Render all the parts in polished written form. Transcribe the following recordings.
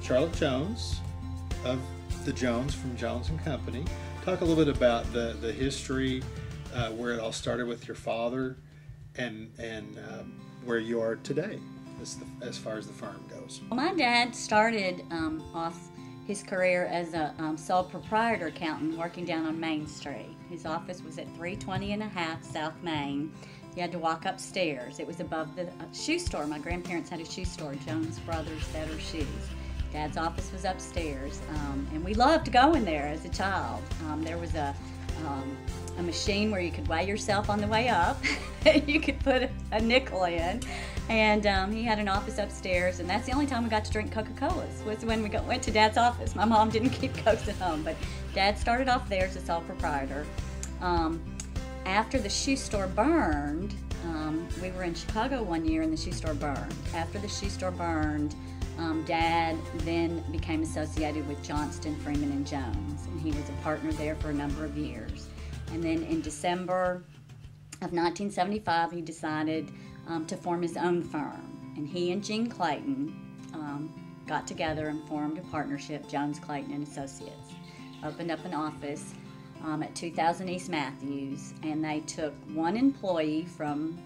Charlotte Jones of the Jones from Jones and Company. Talk a little bit about the history, where it all started with your father, and where you are today, as far as the firm goes. Well, my dad started off his career as a sole proprietor accountant working down on Main Street. His office was at 320 and a half South Main. You had to walk upstairs. It was above the shoe store. My grandparents had a shoe store, Jones Brothers Better Shoes. Dad's office was upstairs, and we loved going there as a child. There was a machine where you could weigh yourself on the way up. You could put a nickel in, and he had an office upstairs, and that's the only time we got to drink Coca-Colas, was when we went to Dad's office. My mom didn't keep Cokes at home, but Dad started off there as a sole proprietor. After the shoe store burned, we were in Chicago one year and the shoe store burned. After the shoe store burned, Dad then became associated with Johnston, Freeman and Jones, and he was a partner there for a number of years. And then in December of 1975, he decided to form his own firm. And he and Gene Clayton got together and formed a partnership, Jones, Clayton and Associates. Opened up an office at 2000 East Matthews, and they took one employee from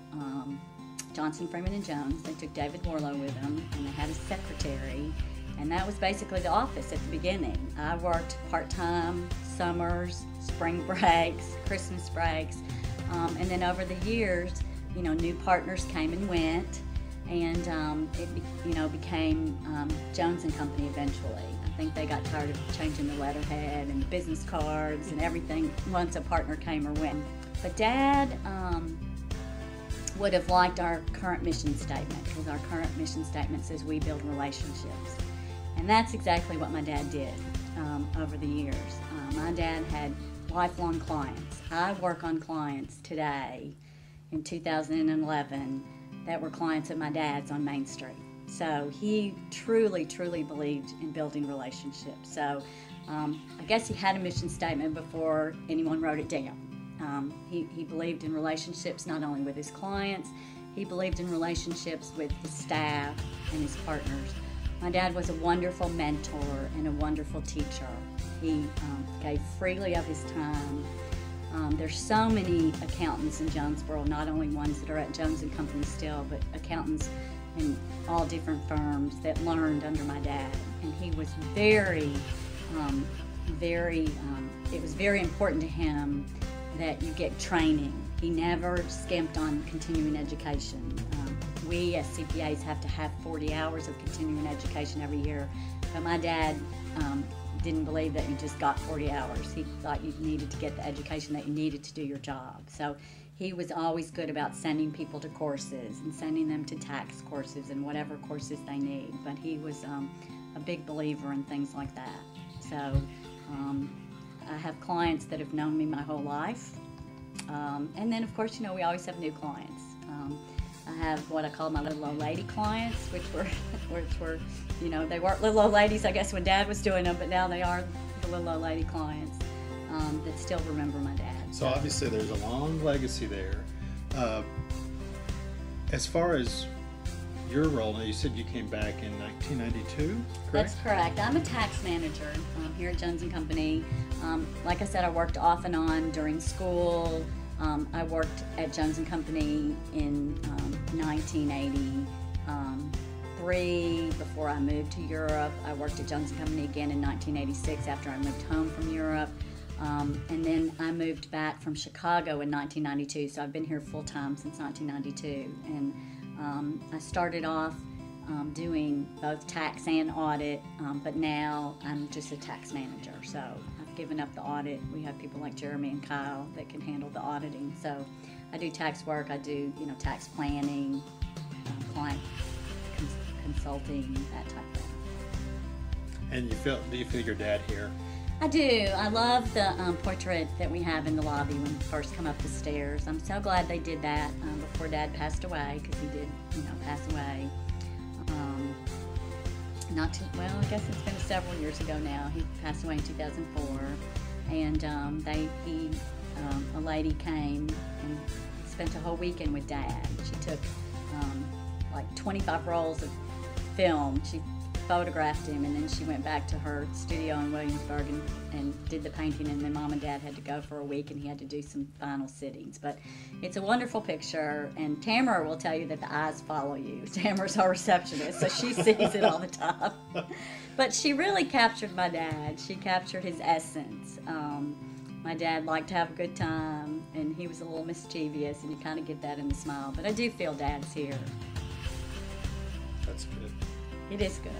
Johnson, Freeman and Jones. They took David Warlow with them, and they had a secretary, and that was basically the office at the beginning. I worked part-time, summers, spring breaks, Christmas breaks, and then over the years, new partners came and went, and it became Jones and Company eventually. I think they got tired of changing the letterhead and the business cards and everything once a partner came or went. But Dad would have liked our current mission statement, because our current mission statement says we build relationships. And that's exactly what my dad did over the years. My dad had lifelong clients. I work on clients today in 2011 that were clients of my dad's on Main Street. So he truly, truly believed in building relationships. So I guess he had a mission statement before anyone wrote it down. He believed in relationships not only with his clients, he believed in relationships with his staff and his partners. My dad was a wonderful mentor and a wonderful teacher. He gave freely of his time. There's so many accountants in Jonesboro, not only ones that are at Jones and Company still, but accountants in all different firms that learned under my dad. And he was it was very important to him that you get training. He never skimped on continuing education. We as CPAs have to have 40 hours of continuing education every year, but my dad didn't believe that you just got 40 hours. He thought you needed to get the education that you needed to do your job. So he was always good about sending people to courses and sending them to tax courses and whatever courses they need. But he was a big believer in things like that. So I have clients that have known me my whole life. And then, of course, we always have new clients. I have what I call my little old lady clients, which were, they weren't little old ladies, I guess, when Dad was doing them, but now they are the little old lady clients that still remember my dad. So obviously there's a long legacy there. As far as your role, now you said you came back in 1992, correct? That's correct. I'm a tax manager here at Jones & Company. Like I said, I worked off and on during school. I worked at Jones & Company in 1983 before I moved to Europe. I worked at Jones & Company again in 1986 after I moved home from Europe. And then I moved back from Chicago in 1992, so I've been here full-time since 1992. And I started off doing both tax and audit, but now I'm just a tax manager. So I've given up the audit. We have people like Jeremy and Kyle that can handle the auditing. So I do tax work, I do tax planning, client consulting, that type of thing. And do you feel your dad here? I do. I love the portrait that we have in the lobby when you first come up the stairs. I'm so glad they did that before Dad passed away, because he did, pass away. I guess it's been several years ago now. He passed away in 2004, and a lady came and spent a whole weekend with Dad. She took like 25 rolls of film. She photographed him, and then she went back to her studio in Williamsburg and did the painting, and then Mom and Dad had to go for a week, and he had to do some final sittings. But it's a wonderful picture, and Tamara will tell you that the eyes follow you. Tamara's our receptionist, so she sees it all the time. But she really captured my dad. She captured his essence. My dad liked to have a good time, and he was a little mischievous, and you kind of get that in the smile. But I do feel Dad's here. That's good. It is good.